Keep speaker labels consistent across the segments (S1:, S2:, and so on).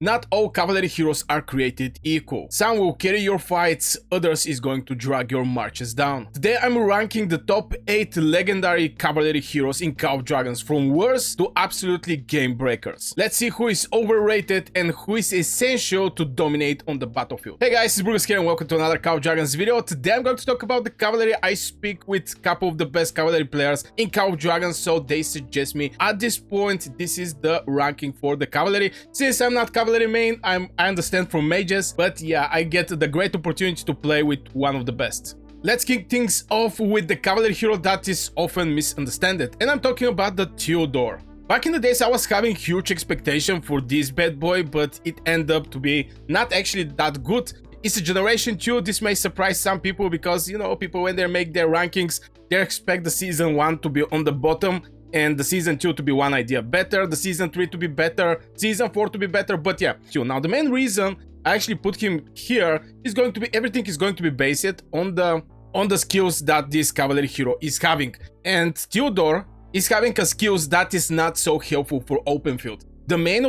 S1: Not all cavalry heroes are created equal. Some will carry your fights, others is going to drag your marches down. Today I'm ranking the top 8 legendary cavalry heroes in Call of Dragons, from worst to absolutely game breakers. Let's see who is overrated and who is essential to dominate on the battlefield. Hey guys, it's Bruce here and welcome to another Call of Dragons video. Today I'm going to talk about the cavalry. I speak with a couple of the best cavalry players in Call of Dragons, so they suggest me. At this point, this is the ranking for the cavalry. Since I'm not cavalry main, I understand from mages, but yeah, I get the great opportunity to play with one of the best. Let's kick things off with the cavalry hero that is often misunderstood, and I'm talking about the Theodore. Back in the days, I was having huge expectation for this bad boy, but it ended up to be not actually that good. It's a generation 2. This may surprise some people because, you know, people when they make their rankings, they expect the season 1 to be on the bottom and the season 2 to be one idea better, the season 3 to be better, season 4 to be better, but yeah. So now the main reason I actually put him here is going to be everything is going to be based on the skills that this cavalry hero is having. And Theodore is having a skills that is not so helpful for open field. The main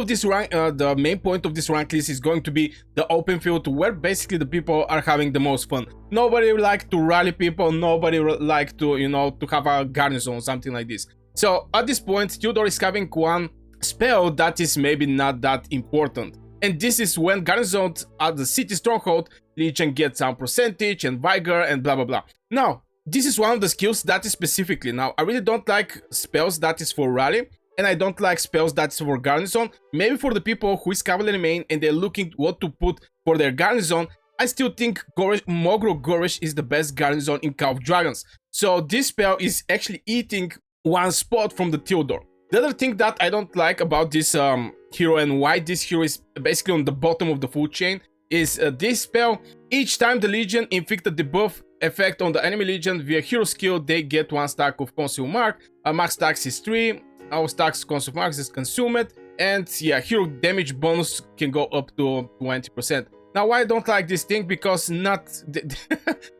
S1: point of this rank list is going to be the open field, where basically the people are having the most fun. Nobody like to rally people, nobody like to, you know, to have a garrison, something like this. So at this point, Theodore is having one spell that is maybe not that important. And this is when garrisoned at the city stronghold, Legion gets some percentage and vigor and blah blah blah. Now, this is one of the skills that is specifically. Now, I really don't like spells that is for rally, and I don't like spells that's for garrison. Maybe for the people who is cavalry main and they're looking what to put for their garrison, I still think Mogro Gorish is the best garrison in Call of Dragons. So this spell is actually eating one spot from the Theodore. The other thing that I don't like about this hero and why this hero is basically on the bottom of the food chain is this spell. Each time the Legion inflict a debuff effect on the enemy Legion via hero skill, they get 1 stack of consume mark. Max stacks is 3. Our stacks consume marks is consumed, and yeah, hero damage bonus can go up to 20%. Now, why I don't like this thing? Because not the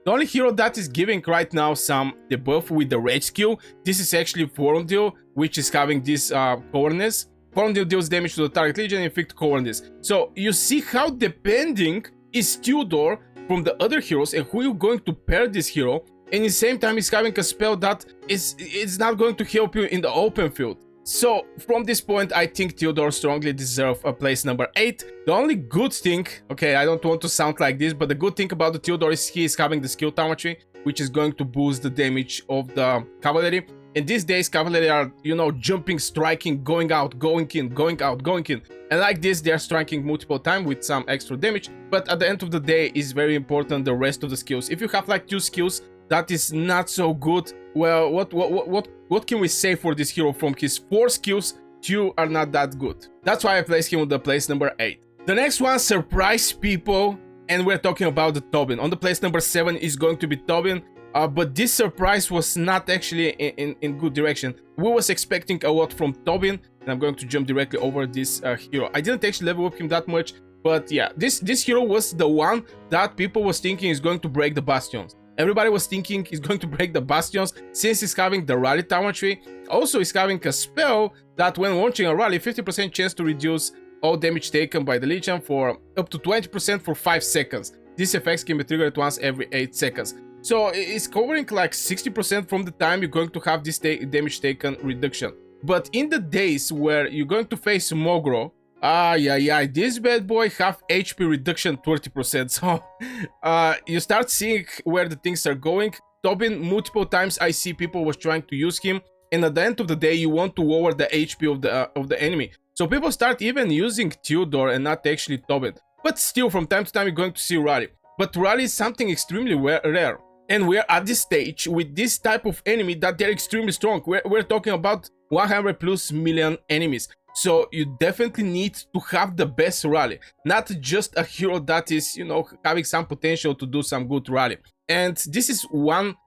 S1: only hero that is giving right now some debuff with the rage skill. This is actually Forundil, which is having this cowardice. Forundil deals damage to the target Legion and inflict cowardice. So you see how depending is Theodore from the other heroes and who you're going to pair this hero. And at the same time, he's having a spell that is not going to help you in the open field. So from this point, I think Theodore strongly deserves a place number 8. The only good thing, okay, I don't want to sound like this, but the good thing about the Theodore is he is having the skill geometry, which is going to boost the damage of the cavalry. And these days, cavalry are, you know, jumping, striking, going out, going in, going out, going in. And like this, they are striking multiple times with some extra damage. But at the end of the day, it's very important the rest of the skills. If you have like 2 skills that is not so good, well, what can we say for this hero? From his 4 skills, 2 are not that good. That's why I placed him on the place number 8. The next one surprised people, and we're talking about the Tobin. On the place number 7 is going to be Tobin, but this surprise was not actually in good direction. We was expecting a lot from Tobin, and I'm going to jump directly over this hero. I didn't actually level up him that much, but yeah, this hero was the one that people was thinking is going to break the bastions. Everybody was thinking he's going to break the bastions since he's having the rally tower tree. Also, he's having a spell that when launching a rally, 50% chance to reduce all damage taken by the Legion for up to 20% for 5 seconds. These effects can be triggered once every 8 seconds. So it's covering like 60% from the time you're going to have this damage taken reduction. But in the days where you're going to face Mogro, this bad boy have HP reduction 30%. So you start seeing where the things are going. Tobin, multiple times I see people was trying to use him, and at the end of the day, you want to lower the HP of the enemy. So people start even using Theodore and not actually Tobin. But still, from time to time, you're going to see Rally. But Rally is something extremely rare. And we're at this stage with this type of enemy that they're extremely strong. We're talking about 100 plus million enemies. So you definitely need to have the best rally, not just a hero that is, you know, having some potential to do some good rally. And this is one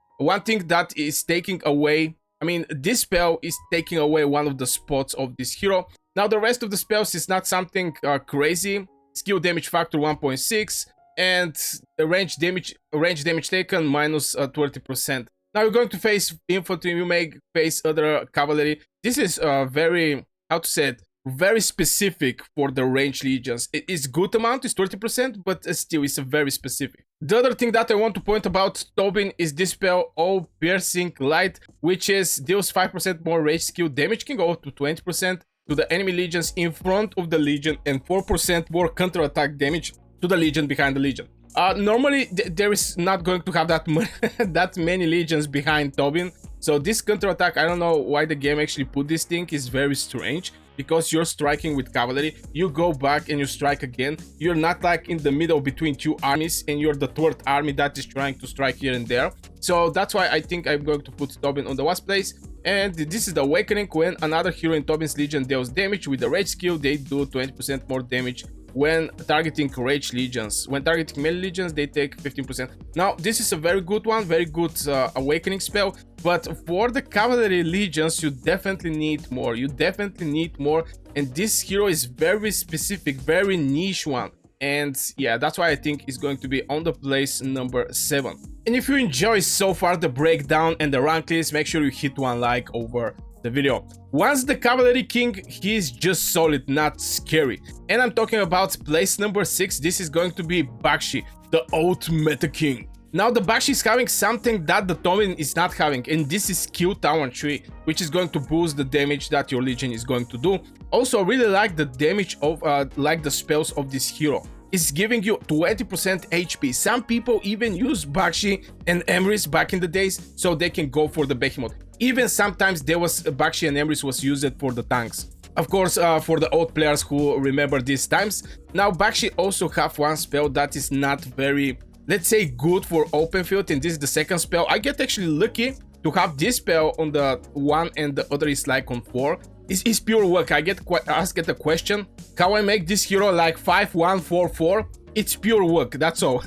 S1: thing that is taking away, I mean, this spell is taking away one of the spots of this hero. Now the rest of the spells is not something crazy. Skill damage factor 1.6 and the range damage taken minus 20%. Now you're going to face infantry, you may face other cavalry. This is very, how to say it, very specific for the range legions. It's good amount, it's 30%, but still it's a very specific. The other thing that I want to point about Tobin is this spell, All Piercing Light, which is deals 5% more rage skill damage, can go up to 20% to the enemy legions in front of the legion, and 4% more counter attack damage to the legion behind the legion. Normally there is not going to have that many legions behind Tobin, so this counter attack, I don't know why the game actually put this thing, is very strange. Because you're striking with cavalry, you go back and you strike again. You're not like in the middle between two armies and you're the third army that is trying to strike here and there. So that's why I think I'm going to put Tobin on the last place. And this is the Awakening. When another hero in Tobin's legion deals damage with the rage skill, they do 20% more damage when targeting rage legions. When targeting melee legions, they take 15%. Now, this is a very good one, very good Awakening spell. But for the cavalry legions, you definitely need more. You definitely need more. And this hero is very specific, very niche one. And yeah, that's why I think it's going to be on the place number 7. And if you enjoy so far the breakdown and the rank list, make sure you hit one like over the video. Once the Cavalry King, he is just solid, not scary. And I'm talking about place number 6. This is going to be Bakshi, the old Meta King. Now the Bakshi is having something that the Tobin is not having, and this is Q Tower Tree, which is going to boost the damage that your legion is going to do. Also, I really like the damage of like the spells of this hero. It's giving you 20% HP. Some people even use Bakshi and Emrys back in the days, so they can go for the Behemoth. Even sometimes there was Bakshi and Emrys was used for the tanks. Of course, for the old players who remember these times. Now Bakshi also have one spell that is not very, let's say, good for open field, and this is the second spell. I get actually lucky to have this spell on the 1 and the other is like on 4. It's pure work. I get asked the question, how I make this hero like 5-1-4-4? It's pure work, that's all.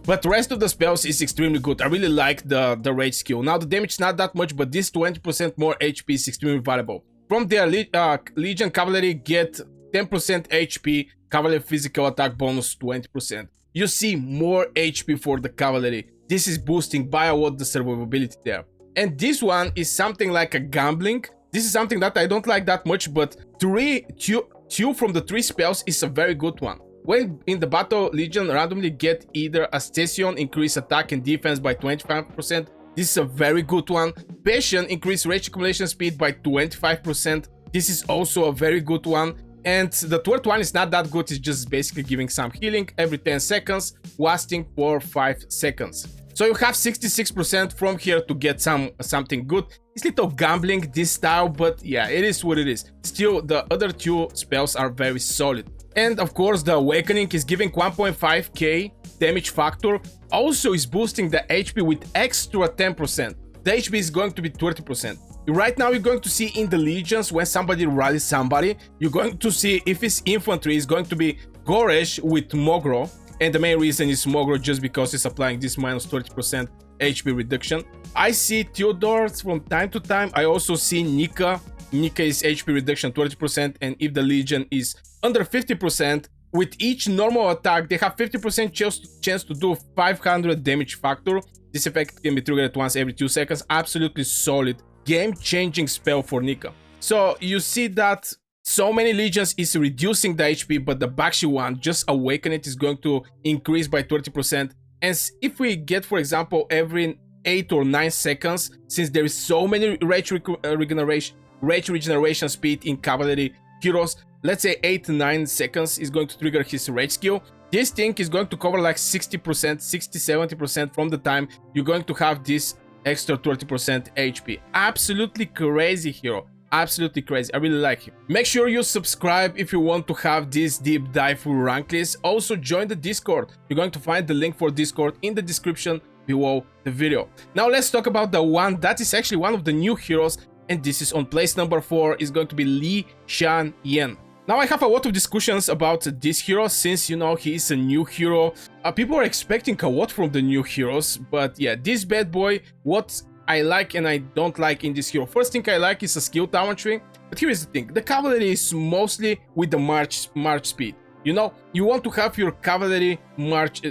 S1: But the rest of the spells is extremely good. I really like the rage skill. Now the damage is not that much, but this 20% more HP is extremely valuable. From their Legion Cavalry get 10% HP, Cavalry physical attack bonus 20%. You see more HP for the Cavalry. This is boosting by a lot the survivability there. And this one is something like a gambling. This is something that I don't like that much, but two from the 3 spells is a very good one. When in the battle, Legion randomly get either a Station, increase attack and defense by 25%. This is a very good one. Passion, increase rage accumulation speed by 25%. This is also a very good one. And the third one is not that good. It's just basically giving some healing every 10 seconds, lasting for 5 seconds. So you have 66% from here to get something good. It's little gambling this style, but yeah, it is what it is. Still, the other 2 spells are very solid. And of course, the Awakening is giving 1.5k damage factor. Also is boosting the HP with extra 10%. The HP is going to be 30%. Right now, you're going to see in the legions, when somebody rallies somebody, you're going to see if it's infantry, it's going to be Goresh with Mogro. And the main reason is Mogro just because it's applying this minus 30% HP reduction. I see Theodore from time to time. I also see Nika. Nika is HP reduction 30%, and if the Legion is under 50%, with each normal attack, they have 50% chance to do 500 damage factor. This effect can be triggered once every 2 seconds. Absolutely solid, game-changing spell for Nika. So you see that so many legions is reducing the HP, but the Bakshi one, just Awaken It, is going to increase by 30%. And if we get, for example, every 8 or 9 seconds, since there is so many rage regeneration speed in Cavalry Heroes, let's say 8 to 9 seconds is going to trigger his rage skill. This thing is going to cover like 60%, 60-70% from the time you're going to have this extra 30% HP. Absolutely crazy hero. Absolutely crazy. I really like him. Make sure you subscribe if you want to have this deep dive full rank list. Also join the Discord. You're going to find the link for Discord in the description below the video. Now let's talk about the one that is actually one of the new heroes, and this is on place number 4, is going to be Li Shan Yan. Now I have a lot of discussions about this hero, since you know he is a new hero. People are expecting a lot from the new heroes, but yeah, this bad boy, what I like and I don't like in this hero. First thing I like is a skill talent tree, but here is the thing: the cavalry is mostly with the march speed. You know, you want to have your cavalry march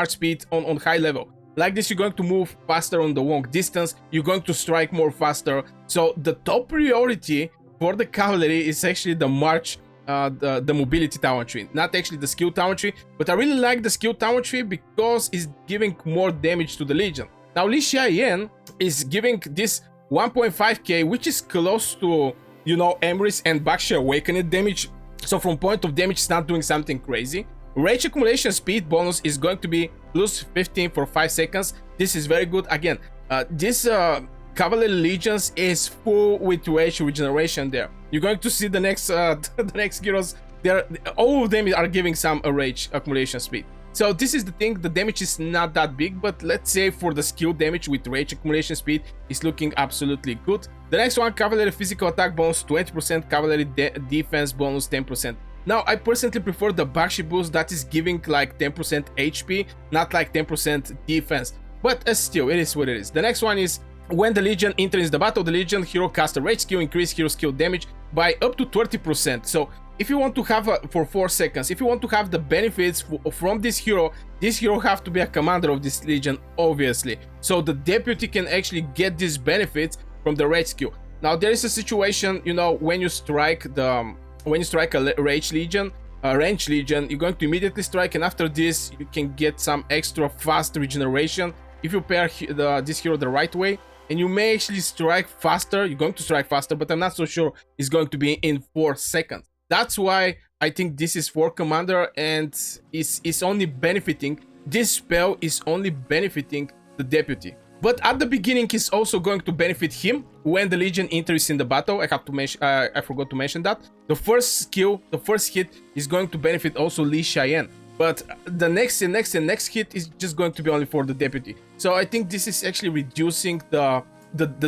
S1: speed on high level. Like this, you're going to move faster on the long distance. You're going to strike more faster. So the top priority for the cavalry is actually the march, the mobility talent tree, not actually the skill talent tree. But I really like the skill talent tree because it's giving more damage to the legion. Now Li Xiayan is giving this 1.5k, which is close to, you know, Emery's and Bakshi Awakened damage. So from point of damage, it's not doing something crazy. Rage accumulation speed bonus is going to be plus 15 for 5 seconds. This is very good. Again, this Cavalry Legions is full with rage regeneration there. You're going to see the next the next heroes. All of them are giving some rage accumulation speed. So this is the thing, the damage is not that big, but let's say for the skill damage with rage accumulation speed is looking absolutely good. The next one, Cavalry physical attack bonus 20%, Cavalry defense bonus 10%. Now I personally prefer the Bakshi boost that is giving like 10% HP, not like 10% defense, but still it is what it is. The next one is when the Legion enters the battle, the Legion hero casts a rage skill, increase hero skill damage by up to 30%. So if you want to have for 4 seconds, if you want to have the benefits from this hero have to be a commander of this legion, obviously. So the deputy can actually get these benefits from the rage skill. Now there is a situation, you know, when you strike a rage legion, a range legion, you're going to immediately strike, and after this you can get some extra fast regeneration if you pair this hero the right way. And you may actually strike faster. You're going to strike faster, but I'm not so sure it's going to be in 4 seconds. That's why I think this is for commander, and is only benefiting, this spell is only benefiting the deputy. But at the beginning, it's also going to benefit him when the legion enters in the battle. I have to mention, I forgot to mention that. The first skill, the first hit is going to benefit also Li Xiayan. But the next and next hit is just going to be only for the deputy. So I think this is actually reducing the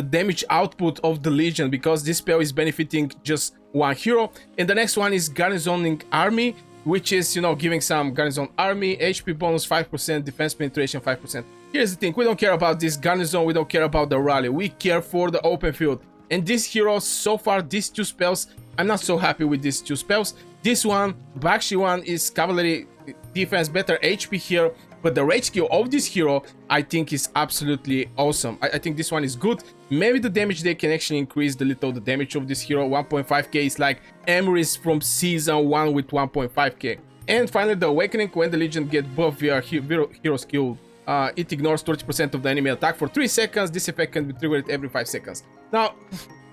S1: damage output of the legion, because this spell is benefiting just one hero. And the next one is garrisoning army, which is, you know, giving some garrison army HP bonus 5%, defense penetration 5%. Here's the thing, we don't care about this garrison, we don't care about the rally, we care for the open field. And this hero, so far, these 2 spells, I'm not so happy with these 2 spells. This one, Bakshi one, is cavalry defense, better HP here, but the rage skill of this hero I think is absolutely awesome. I think this one is good. Maybe the damage they can actually increase the damage of this hero. 1.5k is like Emery's from season 1 with 1.5k. And finally the awakening, when the legion get buff via hero skill, it ignores 30% of the enemy attack for 3 seconds. This effect can be triggered every 5 seconds. Now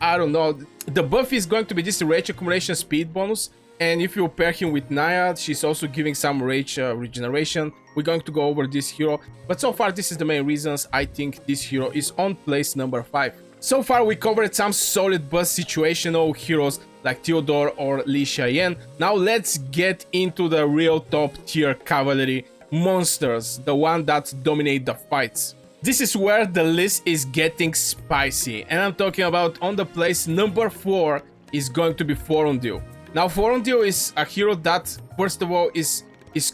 S1: I don't know, the buff is going to be this rage accumulation speed bonus. And if you pair him with Naya, she's also giving some rage regeneration. We're going to go over this hero, but so far this is the main reasons I think this hero is on place number 5. So far we covered some solid but situational heroes like Theodore or Li Xiayan. Now let's get into the real top tier cavalry monsters, the one that dominate the fights. This is where the list is getting spicy, and I'm talking about on the place number 4 is going to be Forondil. Now Forondil is a hero that, first of all, is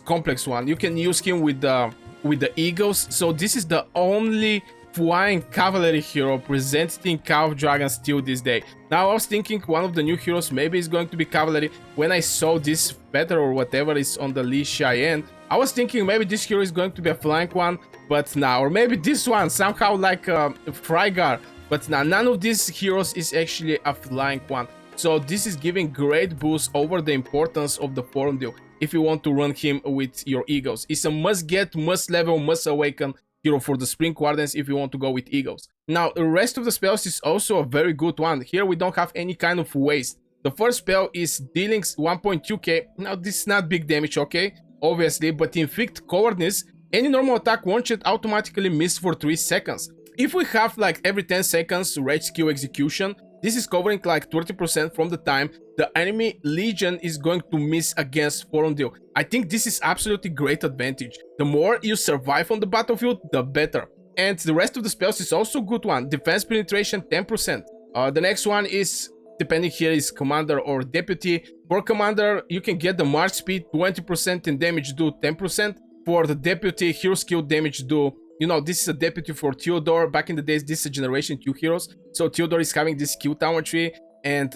S1: complex one. You can use him with the eagles. So this is the only flying cavalry hero presented in Call of Dragons till this day. Now I was thinking one of the new heroes maybe is going to be cavalry. When I saw this feather or whatever is on the Li Xiayan, I was thinking maybe this hero is going to be a flying one, but now, or maybe this one somehow like Frygar, but now none of these heroes is actually a flying one. So this is giving great boost over the importance of the Forondil if you want to run him with your eagles. It's a must get, must level, must awaken hero for the Spring Wardens if you want to go with eagles. Now the rest of the spells is also a very good one. Here we don't have any kind of waste. The first spell is dealing 1.2k. Now this is not big damage, okay, obviously, but inflict cowardice. Any normal attack one shot automatically miss for 3 seconds. If we have like every 10 seconds rage skill execution, this is covering like 30% from the time the enemy legion is going to miss against Forondil. I think this is absolutely great advantage. The more you survive on the battlefield, the better. And the rest of the spells is also good one. Defense penetration 10%. The next one is, depending here, is commander or deputy. For commander, you can get the march speed 20% and damage do 10%. For the deputy, hero skill damage do, you know, this is a deputy for Theodore. Back in the days, this is a generation 2 heroes. So Theodore is having this skill talent tree and,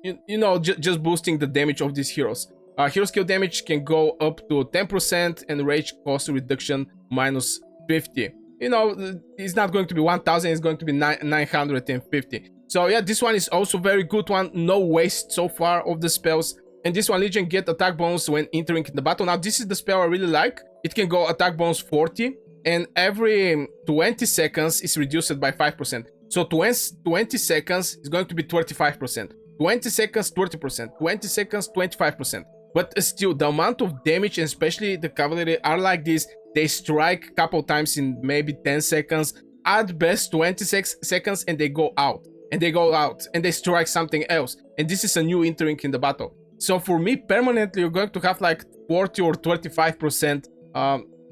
S1: you know, just boosting the damage of these heroes. Hero skill damage can go up to 10% and rage cost reduction minus 50. you know, it's not going to be 1000, it's going to be 950. So yeah, this one is also very good one. No waste so far of the spells. And this one, Legion, get attack bonus when entering the battle. Now this is the spell I really like. It can go attack bonus 40, and every 20 seconds is reduced by 5%. So 20 seconds is going to be 35%. 20 seconds, 30%. 20 seconds, 25%. But still, the amount of damage, and especially the cavalry, are like this. They strike a couple times in maybe 10 seconds. At best, 26 seconds, and they go out. And they go out, and they strike something else. And this is a new entering in the battle. So for me, permanently, you're going to have like 40 or 25%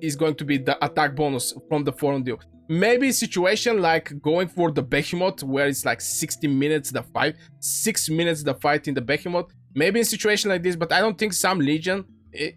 S1: is going to be the attack bonus from the forum deal. Maybe a situation like going for the behemoth, where it's like 60 minutes the fight, 6 minutes the fight in the behemoth. Maybe in a situation like this, but I don't think some Legion,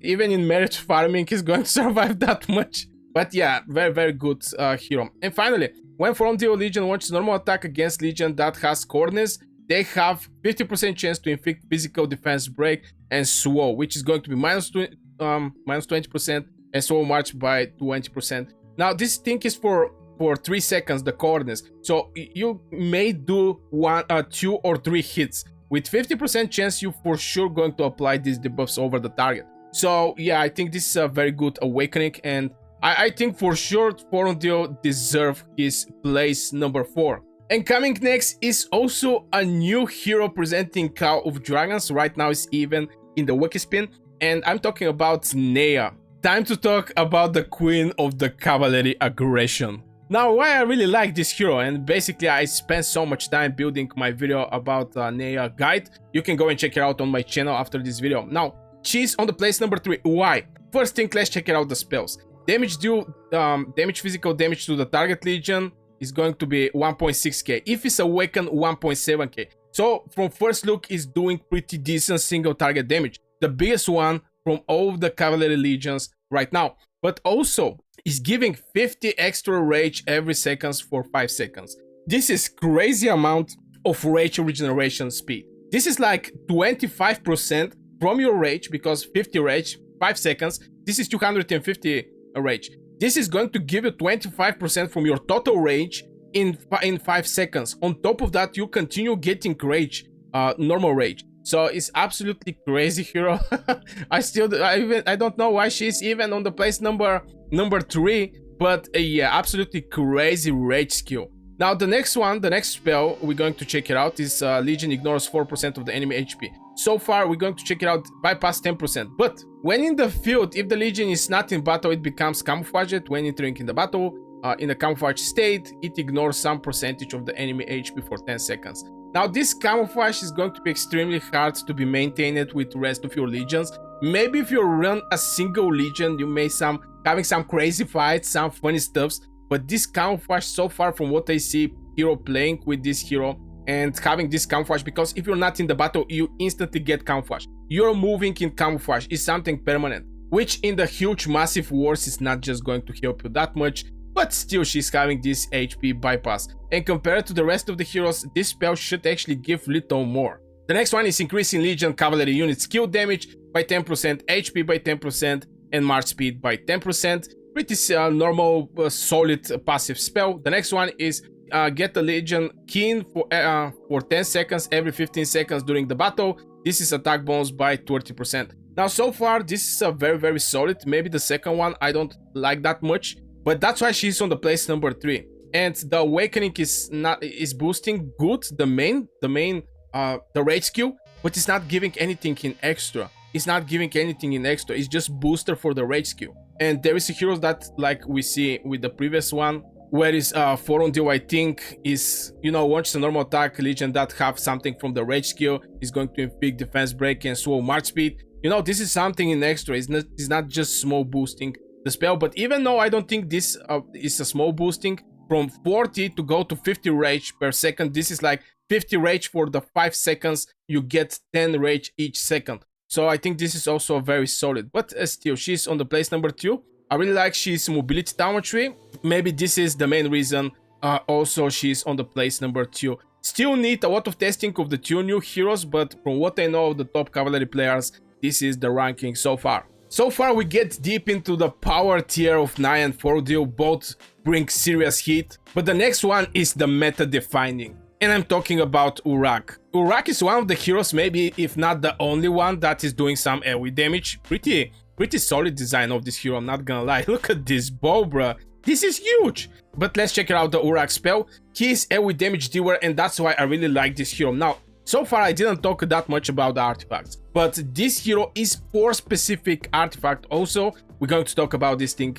S1: even in merit farming, is going to survive that much. But yeah, very, very good hero. And finally, when forum deal Legion launches normal attack against Legion that has corners, they have 50% chance to inflict physical defense break and slow, which is going to be minus 20%, and slow march by 20%. Now this thing is for 3 seconds, the corners. So you may do 2 or 3 hits. With 50% chance, you for sure going to apply these debuffs over the target. So yeah, I think this is a very good awakening, and I think for sure Forondio deserve his place number 4. And coming next is also a new hero presenting Call of Dragons. Right now it's even in the wiki spin, and I'm talking about Nea. Time to talk about the queen of the cavalry aggression. Now, why I really like this hero, and basically I spent so much time building my video about Nea guide. You can go and check it out on my channel after this video. Now, she's on the place number 3. Why? First thing, let's check it out the spells. Damage due, physical damage to the target Legion is going to be 1.6k. If it's awakened, 1.7k. So from first look, it's doing pretty decent single target damage. The biggest one from all of the cavalry legions right now. But also, is giving 50 extra rage every seconds for 5 seconds. This is crazy amount of rage regeneration speed. This is like 25% from your rage, because 50 rage, 5 seconds, this is 250 rage. This is going to give you 25% from your total rage in 5 seconds. On top of that, you continue getting rage, normal rage. So it's absolutely crazy hero. I don't know why she's even on the place number 3, but yeah, absolutely crazy rage skill. Now the next one, the next spell we're going to check it out is Legion ignores 4% of the enemy HP. So far we're going to check it out, bypass 10%. But when in the field, if the Legion is not in battle, it becomes camouflaged. When entering in the battle, in a camouflage state, it ignores some percentage of the enemy HP for 10 seconds. Now this camouflage is going to be extremely hard to be maintained with the rest of your legions. Maybe if you run a single legion, you may having some crazy fights, some funny stuffs. But this camouflage, so far from what I see, hero playing with this hero and having this camouflage, because if you're not in the battle, you instantly get camouflage. You're moving in camouflage is something permanent, which in the huge massive wars is not just going to help you that much. But still, she's having this HP bypass. And compared to the rest of the heroes, this spell should actually give little more. The next one is increasing Legion cavalry unit skill damage by 10%, HP by 10%, and march speed by 10%. Pretty normal, solid passive spell. The next one is get the Legion keen for 10 seconds every 15 seconds during the battle. This is attack bonus by 30%. Now, so far, this is a very, very solid. Maybe the second one I don't like that much. But that's why she's on the place number 3. And the awakening is boosting good the rage skill, but it's not giving anything in extra. It's not giving anything in extra. It's just booster for the rage skill. And there is a hero that, like we see with the previous one, where is Forondio, I think, is, you know, launches a normal attack Legion that have something from the rage skill, is going to inflict defense break and slow march speed. You know, this is something in extra. It's not just small boosting the spell. But even though I don't think this is a small boosting, from 40 to go to 50 rage per second, this is like 50 rage for the 5 seconds, you get 10 rage each second. So I think this is also very solid. But still, she's on the place number 2. I really like she's mobility downtree. Maybe this is the main reason also she's on the place number 2. Still need a lot of testing of the 2 new heroes, but from what I know of the top cavalry players, this is the ranking so far. So far we get deep into the power tier of 9 and 4 deal, both bring serious heat, but the next one is the meta defining. And I'm talking about Urak. Urak is one of the heroes, maybe if not the only one, that is doing some AoE damage. Pretty solid design of this hero, I'm not gonna lie. Look at this bow, bruh. This is huge. But let's check out the Urak spell. He is AoE damage dealer, and that's why I really like this hero. Now, so far I didn't talk that much about the artifacts, but this hero is for specific artifact also. We're going to talk about this thing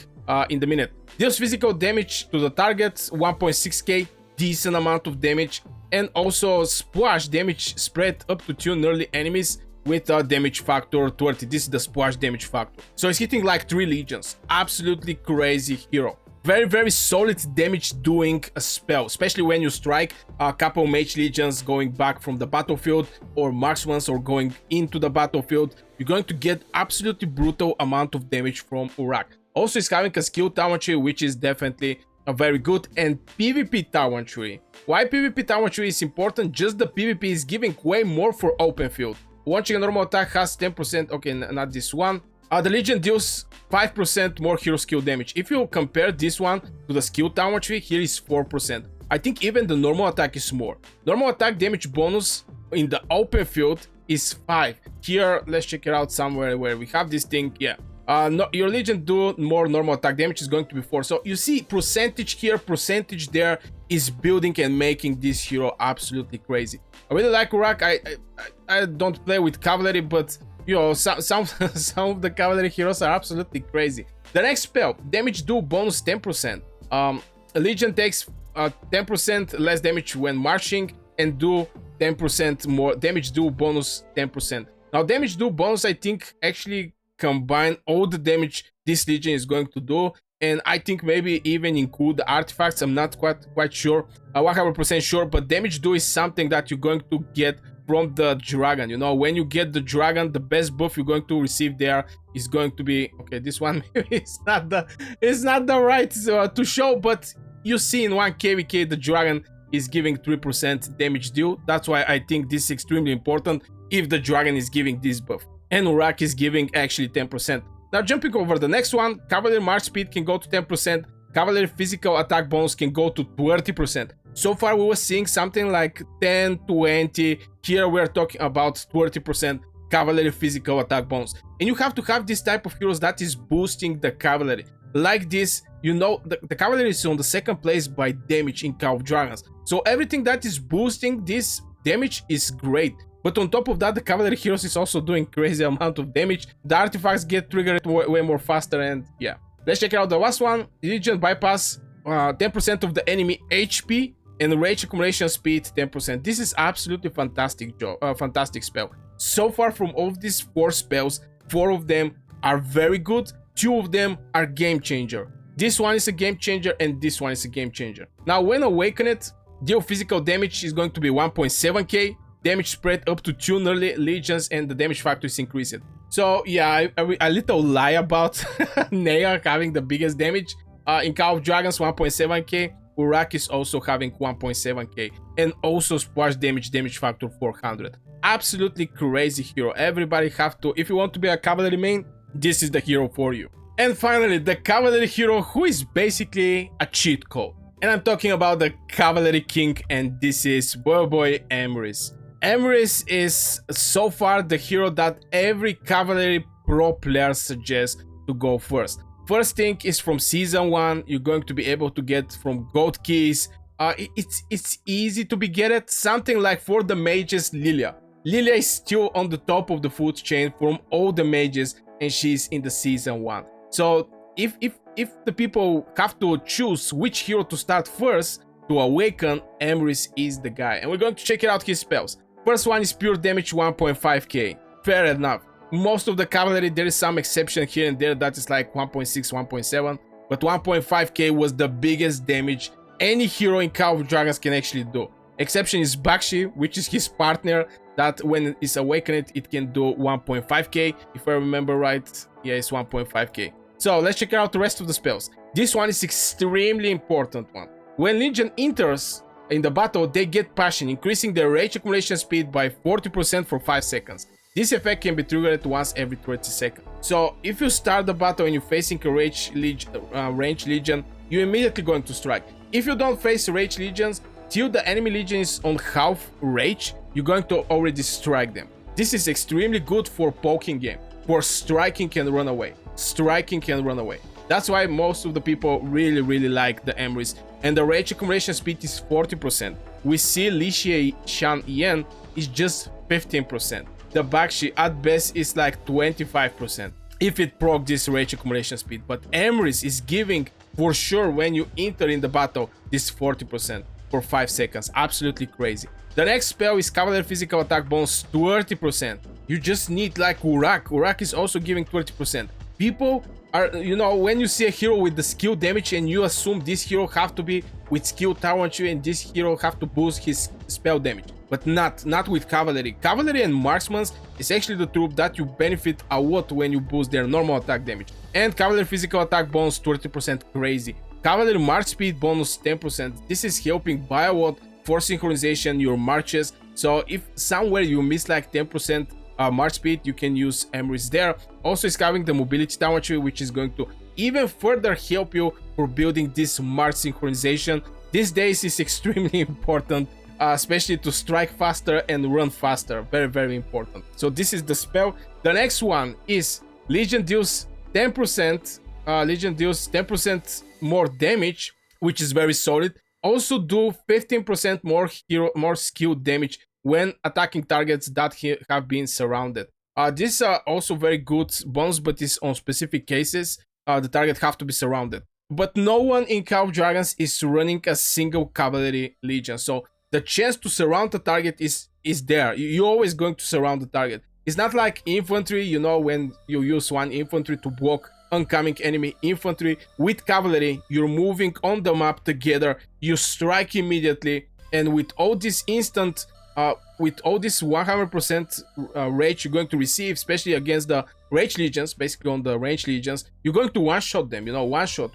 S1: in the minute. Deals physical damage to the target, 1.6k, decent amount of damage, and also splash damage spread up to 2 nearly enemies with a damage factor 30. This is the splash damage factor. So it's hitting like 3 legions. Absolutely crazy hero. Very solid damage doing a spell, especially when you strike a couple mage legions going back from the battlefield, or marksmen, or going into the battlefield. You're going to get absolutely brutal amount of damage from Urak. Also, it's having a skill talent tree, which is definitely a very good, and PvP talent tree. Why PvP talent tree is important? Just the PvP is giving way more for open field. Launching a normal attack has 10%, okay, not this one. The Legion deals 5% more hero skill damage. If you compare this one to the skill talent tree, here is 4%. I think even the normal attack is more. Normal attack damage bonus in the open field is 5. Here, let's check it out somewhere where we have this thing, yeah. No, your Legion do more normal attack damage is going to be 4. So you see percentage here, percentage there is building and making this hero absolutely crazy. I really like Urak. I don't play with cavalry, but you know, some of the cavalry heroes are absolutely crazy. The next spell, damage do bonus 10%. Legion takes 10% less damage when marching and do 10% more damage do bonus 10%. Now damage do bonus, I think, actually combine all the damage this Legion is going to do, and I think maybe even include the artifacts. I'm not quite sure, 100% sure, but damage do is something that you're going to get from the dragon. You know, when you get the dragon, the best buff you're going to receive there is going to be, okay, this one maybe it's not the right to show, but you see in 1 KVK the dragon is giving 3% damage deal. That's why I think this is extremely important if the dragon is giving this buff, and Urak is giving actually 10%. Now jumping over the next one, cavalry march speed can go to 10%, cavalry physical attack bonus can go to 30%. So far we were seeing something like 10, 20, here we're talking about 30% cavalry physical attack bonus. And you have to have this type of heroes that is boosting the cavalry. Like this, you know, the cavalry is on the 2nd place by damage in Call of Dragons. So everything that is boosting this damage is great. But on top of that, the cavalry heroes is also doing crazy amount of damage. The artifacts get triggered way more faster, and yeah. Let's check out the last one. Legion bypass 10% of the enemy HP and rage accumulation speed 10%. This is absolutely fantastic fantastic spell. So far from all of these 4 spells, 4 of them are very good. 2 of them are game changer. This one is a game changer and this one is a game changer. Now when awakened, deal physical damage is going to be 1.7k, damage spread up to 2 nearly legions, and the damage factor is increased. So yeah, a little lie about Nea having the biggest damage. In Call of Dragons 1.7k, Urak is also having 1.7k, and also splash damage factor 400. Absolutely crazy hero. Everybody have to, if you want to be a cavalry main, this is the hero for you. And finally, the cavalry hero who is basically a cheat code. And I'm talking about the cavalry king, and this is boy Emrys. Emrys is so far the hero that every cavalry pro player suggests to go first. First thing is from season 1, you're going to be able to get from gold keys. It's easy to be get it. Something like for the mages, Lilia. Lilia is still on the top of the food chain from all the mages, and she's in the season 1. So if the people have to choose which hero to start first to awaken, Emrys is the guy. And we're going to check it out his spells. First one is pure damage 1.5k. Fair enough. Most of the cavalry, there is some exception here and there that is like 1.6, 1.7, but 1.5k was the biggest damage any hero in Call of Dragons can actually do. Exception is Bakshi, which is his partner, that when it's awakened it can do 1.5k. If I remember right, yeah, it's 1.5k. So let's check out the rest of the spells. This one is extremely important one. When Legion enters in the battle, they get passion, increasing their rage accumulation speed by 40% for 5 seconds. This effect can be triggered once every 30 seconds. So if you start the battle and you're facing a range legion, you're immediately going to strike. If you don't face rage legions, till the enemy legion is on half rage, you're going to already strike them. This is extremely good for poking game, for striking and run away. Striking and run away. That's why most of the people really like the armies. And the rage accumulation speed is 40%. We see Li Shan Yan is just 15%. The Bakshi at best is like 25% if it proc this rage accumulation speed. But armies is giving for sure when you enter in the battle this 40% for 5 seconds. Absolutely crazy. The next spell is Cavalry Physical Attack Bonus 30%. You just need like Urak. Urak is also giving 20%. People are, you know, when you see a hero with the skill damage and you assume this hero have to be with skill tower on you and this hero have to boost his spell damage. But not with Cavalry. Cavalry and Marksmen is actually the troop that you benefit a lot when you boost their normal attack damage. And Cavalry Physical Attack Bonus 30% crazy. Cavalry March Speed Bonus 10%. This is helping by a lot for synchronization your marches. So if somewhere you miss like 10% march speed, you can use armies there. Also, it's having the mobility tower tree, which is going to even further help you for building this march synchronization. These days is extremely important, especially to strike faster and run faster. Very important. So this is the spell. The next one is Legion deals 10%. Legion deals 10% more damage, which is very solid. Also do 15% more skill damage when attacking targets that have been surrounded. This are also very good bonus, but it's on specific cases. The target have to be surrounded. But no one in Call of Dragons is running a single cavalry legion, so the chance to surround the target is there. You're always going to surround the target. It's not like infantry, you know, when you use one infantry to block oncoming enemy infantry. With cavalry, you're moving on the map together, you strike immediately, and with all this instant with all this 100% rage you're going to receive, especially against the rage legions, basically on the range legions, you're going to one-shot them, you know, one shot.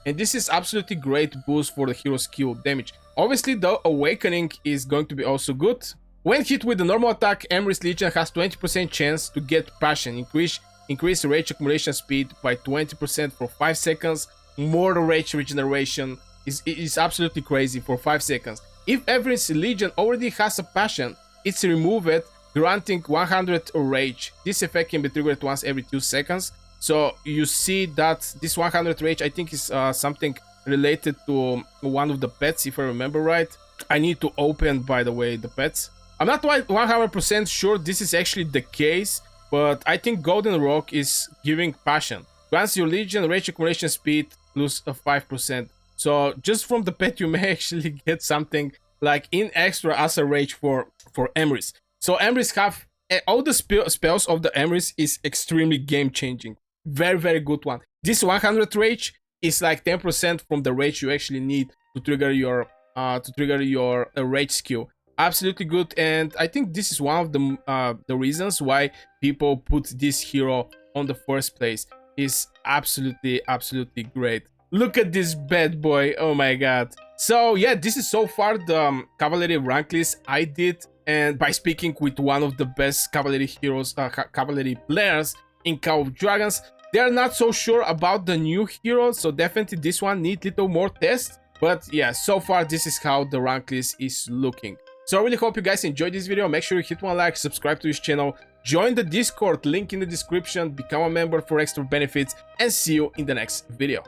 S1: And this is absolutely great boost for the hero skill damage. Obviously, the awakening is going to be also good. When hit with the normal attack, Emrys Legion has 20% chance to get passion, increase rage accumulation speed by 20% for 5 seconds. More rage regeneration is absolutely crazy for 5 seconds. If every legion already has a passion, it's removed, granting 100 rage. This effect can be triggered once every 2 seconds. So you see that this 100 rage, I think, is something related to one of the pets, if I remember right. I need to open, by the way, the pets. I'm not 100% sure this is actually the case, but I think Golden Rock is giving passion. Grants your legion rage accumulation speed plus a 5%. So just from the pet you may actually get something like in extra as a rage for Emrys. So Emrys have all the spells of the Emrys is extremely game changing. Very good one. This 100 rage is like 10% from the rage you actually need to trigger your rage skill. Absolutely good, and I think this is one of the reasons why people put this hero on the first place. Is absolutely great. Look at this bad boy, oh my god. So yeah, this is so far the cavalry rank list I did, and by speaking with one of the best cavalry heroes, cavalry players in Call of Dragons, they're not so sure about the new hero, so definitely this one needs little more test. But yeah, so far this is how the rank list is looking. So I really hope you guys enjoyed this video. Make sure you hit one like, subscribe to this channel, join the Discord, link in the description, become a member for extra benefits, and see you in the next video.